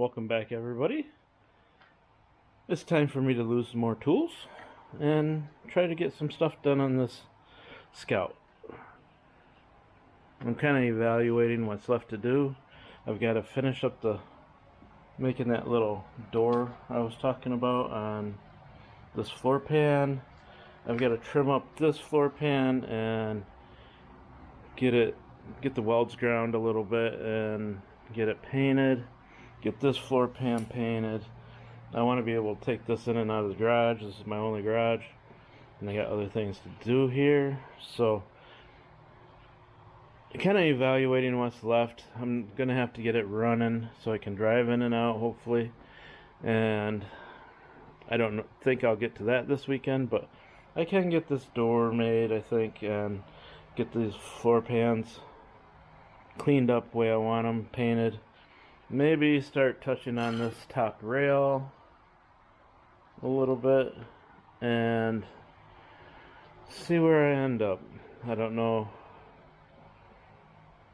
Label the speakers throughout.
Speaker 1: Welcome back, everybody. It's time for me to lose some more tools and try to get some stuff done on this Scout. I'm kind of evaluating what's left to do. I've got to finish up making that little door I was talking about on this floor pan. I've got to trim up this floor pan and get the welds ground a little bit and get it painted. Get this floor pan painted. I want to be able to take this in and out of the garage. This is my only garage, and I got other things to do here, so kind of evaluating what's left. I'm gonna have to get it running so I can drive in and out, hopefully, and I don't think I'll get to that this weekend, but I can get this door made, I think, and get these floor pans cleaned up the way I want them, painted. Maybe start touching on this top rail a little bit and see where I end up. I don't know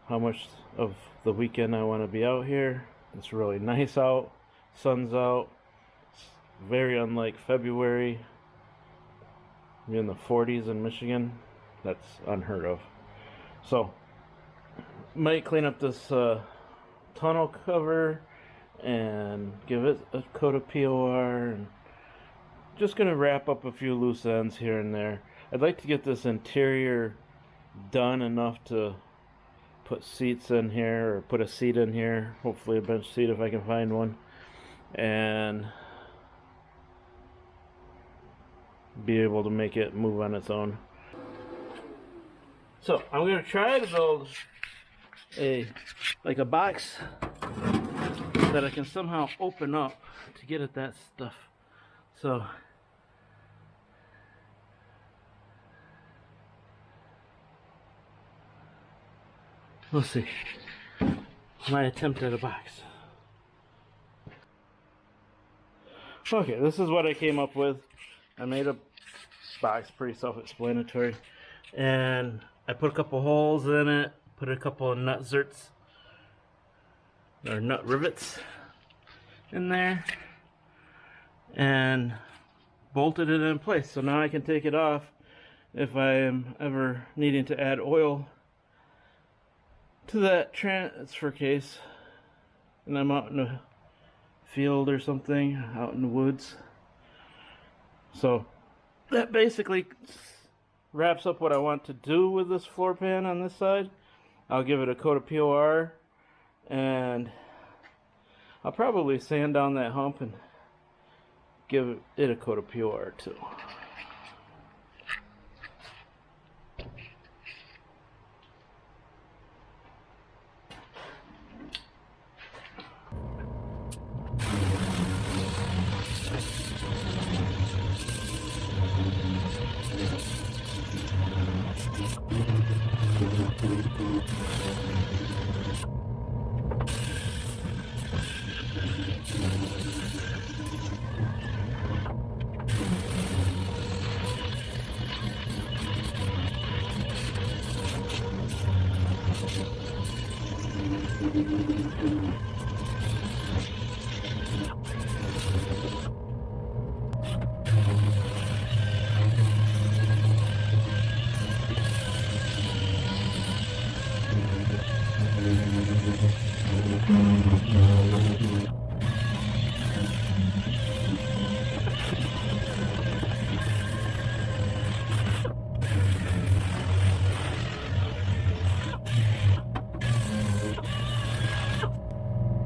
Speaker 1: how much of the weekend I want to be out here. It's really nice out, sun's out. It's very unlike February. We're in the 40s in Michigan. That's unheard of. So might clean up this tunnel cover and give it a coat of POR, and just gonna wrap up a few loose ends here and there. I'd like to get this interior done enough to put seats in here, or put a seat in here, hopefully a bench seat if I can find one, and be able to make it move on its own. So I'm gonna try to build a box that I can somehow open up to get at that stuff. So we'll see. My attempt at a box. Okay, this is what I came up with. I made a box, pretty self-explanatory, and I put a couple holes in it, put a couple of nut rivets in there, and bolted it in place. So now I can take it off if I am ever needing to add oil to that transfer case and I'm out in a field or something, out in the woods. So that basically wraps up what I want to do with this floor pan on this side. I'll give it a coat of POR, and I'll probably sand down that hump and give it a coat of POR too.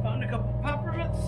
Speaker 1: Found a couple pop rivets.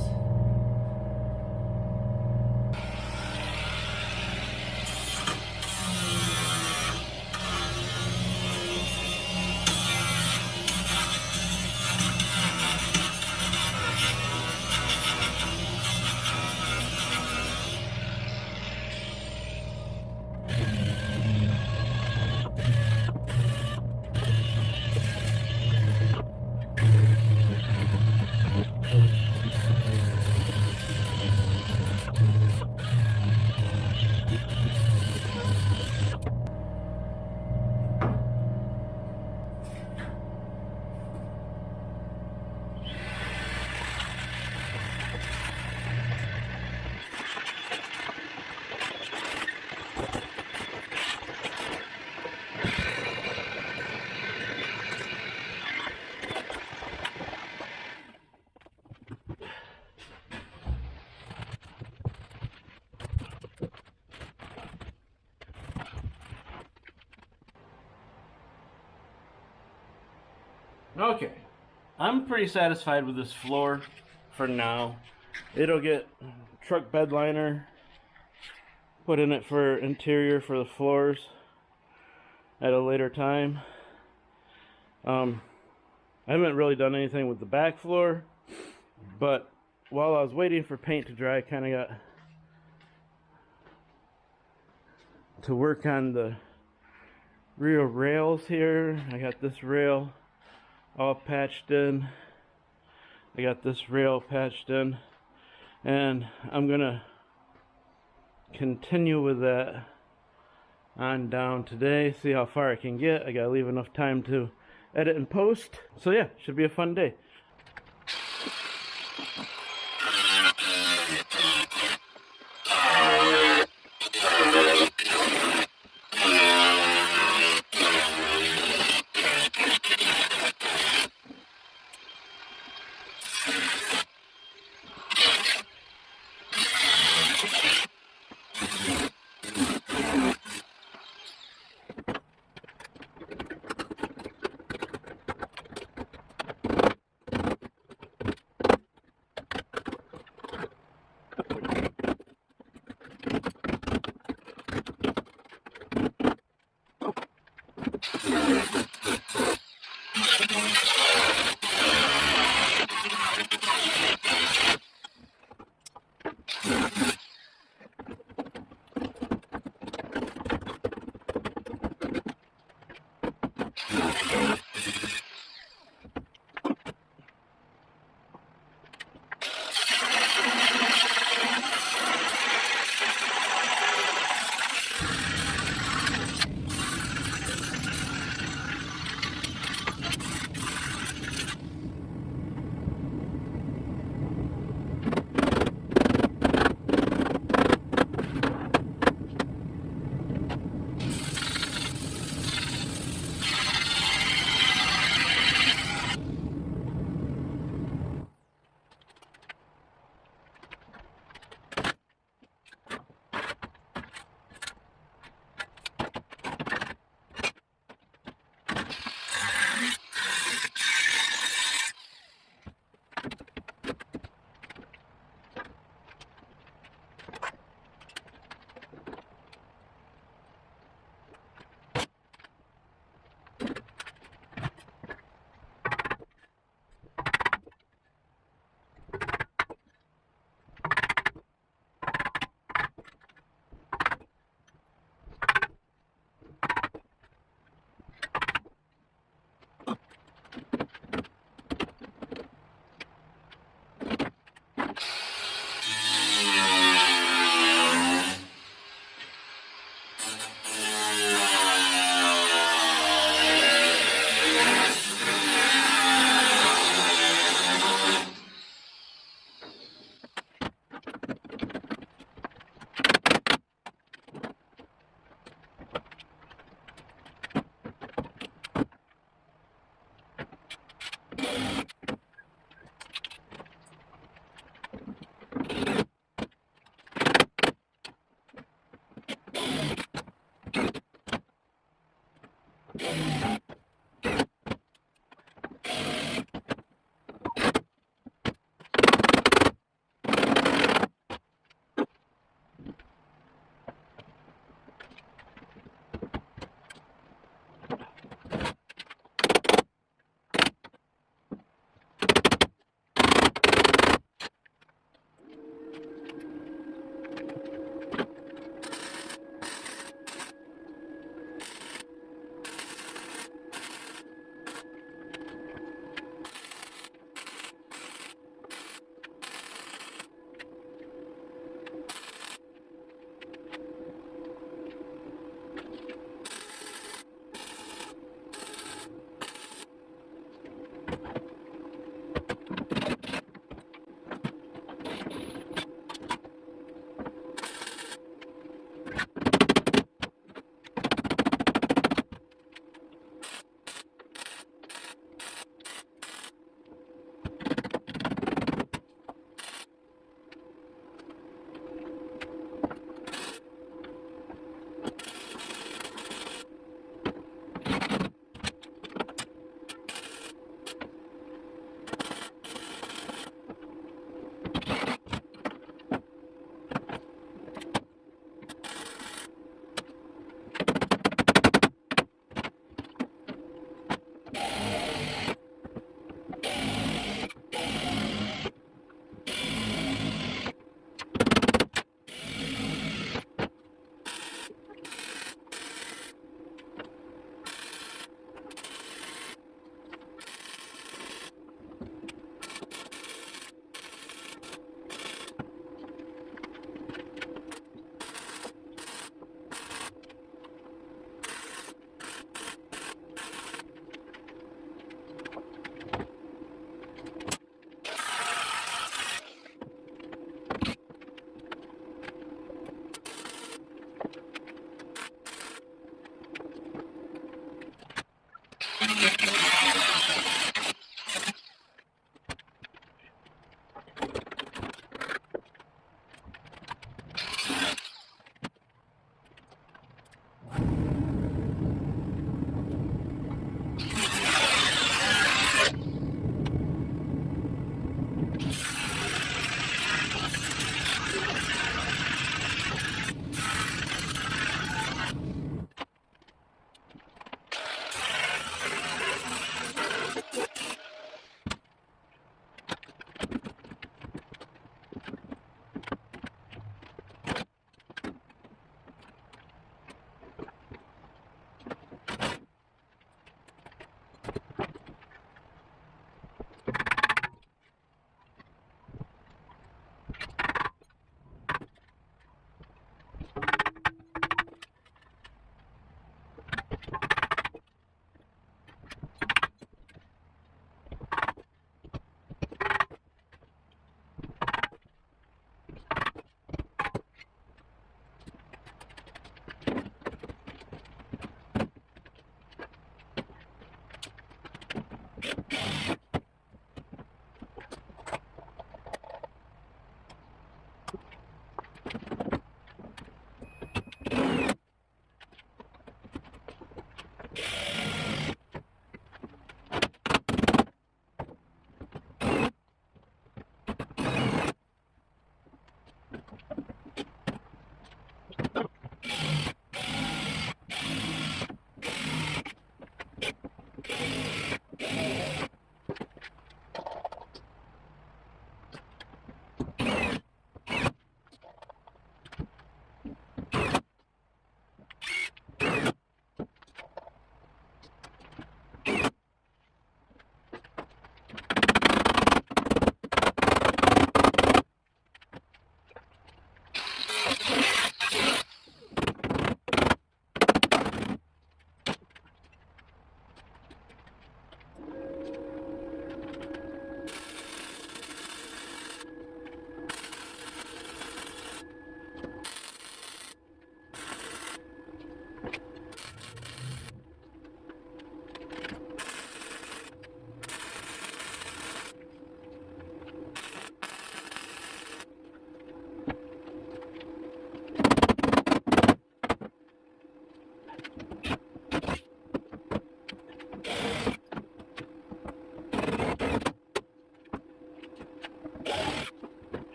Speaker 1: Okay, I'm pretty satisfied with this floor for now. It'll get truck bed liner put in it for interior for the floors at a later time. I haven't really done anything with the back floor, but while I was waiting for paint to dry, I kind of got to work on the rear rails here. I got this rail all patched in. I got this rail patched in, and I'm gonna continue with that on down today, see how far I can get. I gotta leave enough time to edit and post. So yeah, should be a fun day.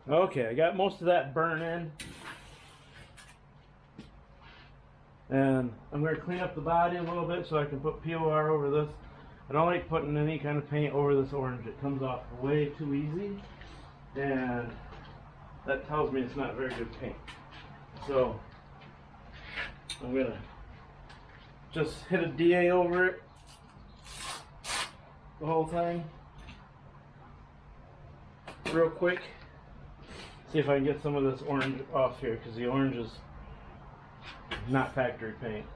Speaker 1: Okay, I got most of that burn in. And I'm going to clean up the body a little bit so I can put POR over this. I don't like putting any kind of paint over this orange. It comes off way too easy. And that tells me it's not very good paint. So I'm going to just hit a DA over it. The whole thing. Real quick. See if I can get some of this orange off here, because the orange is not factory paint.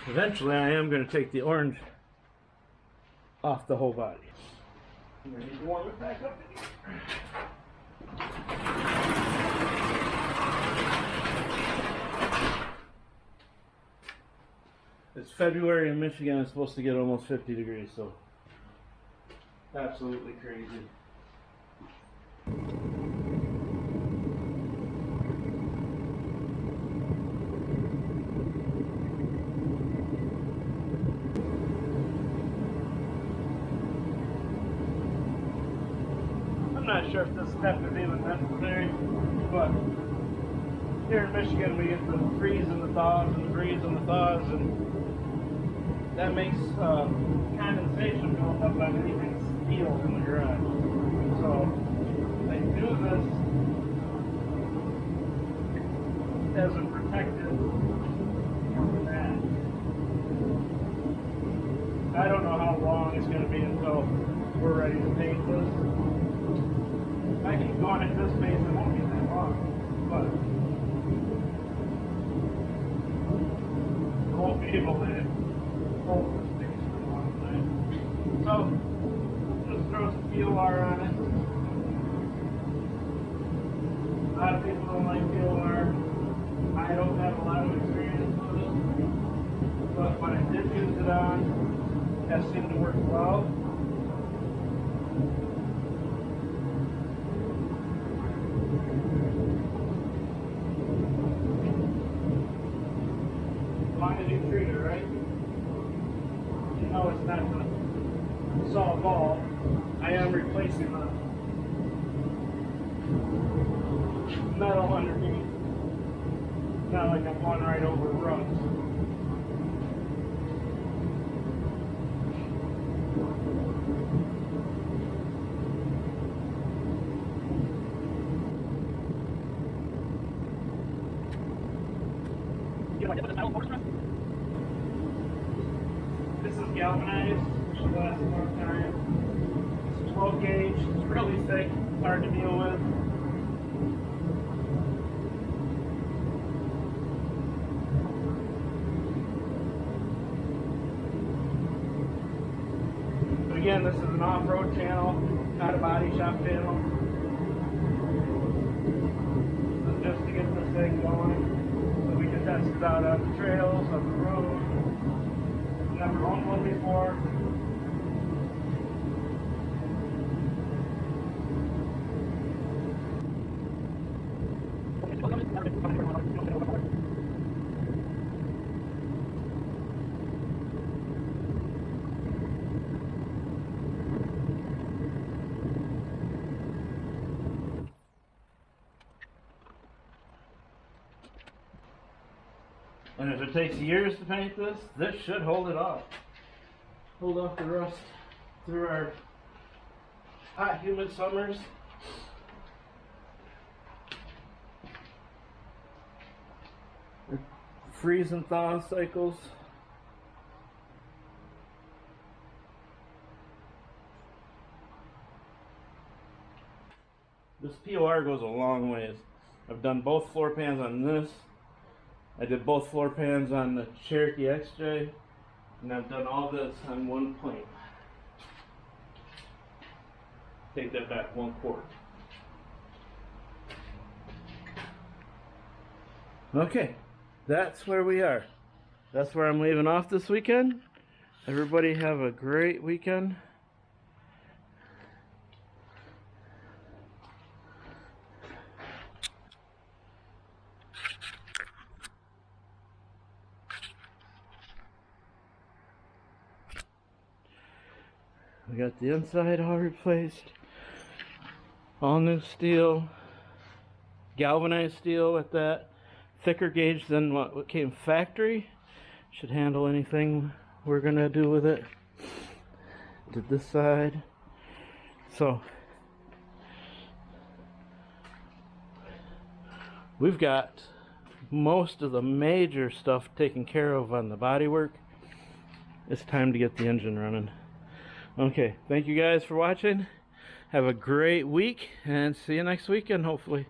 Speaker 1: Eventually I am going to take the orange off the whole body. I'm going to need to warm it back up in here. It's February in Michigan. It's supposed to get almost 50 degrees, so absolutely crazy. I'm not sure if this step is even necessary, but here in Michigan we get the freeze and the thaws and the freeze and the thaws, and that makes condensation build up on anything steel in the garage. So they do this as a protective for that. I don't know how long it's going to be until we're ready to paint this. If I keep going at this pace, it won't be that long, but I won't be able to hold this pace for a long time. So, just throw some POR on it. A lot of people don't like POR. I don't have a lot of experience with it, but when I did use it on, that seemed to work well. As long as you treat it right, you know it's not going to solve all. I am replacing the metal underneath. It's not like I'm going right over rugs. This is galvanized, should last a long time. It's 12 gauge, it's really thick, it's hard to deal with. But again, this is an off-road channel, not a body shop channel. So just to get this thing going, so we can test it out on the trails, on the road. Never owned one before. And if it takes years to paint this, this should hold it off. Hold off the rust through our hot, humid summers. Freeze and thaw cycles. This POR goes a long ways. I've done both floor pans on this. I did both floor pans on the Cherokee XJ, and I've done all this on one plane. Take that back, 1/4. Okay, that's where we are. That's where I'm leaving off this weekend. Everybody have a great weekend. We got the inside all replaced. All new steel. Galvanized steel with that thicker gauge than what came factory. Should handle anything we're gonna do with it. Did this side. So we've got most of the major stuff taken care of on the bodywork. It's time to get the engine running. Okay, thank you guys for watching. Have a great week and see you next weekend, hopefully.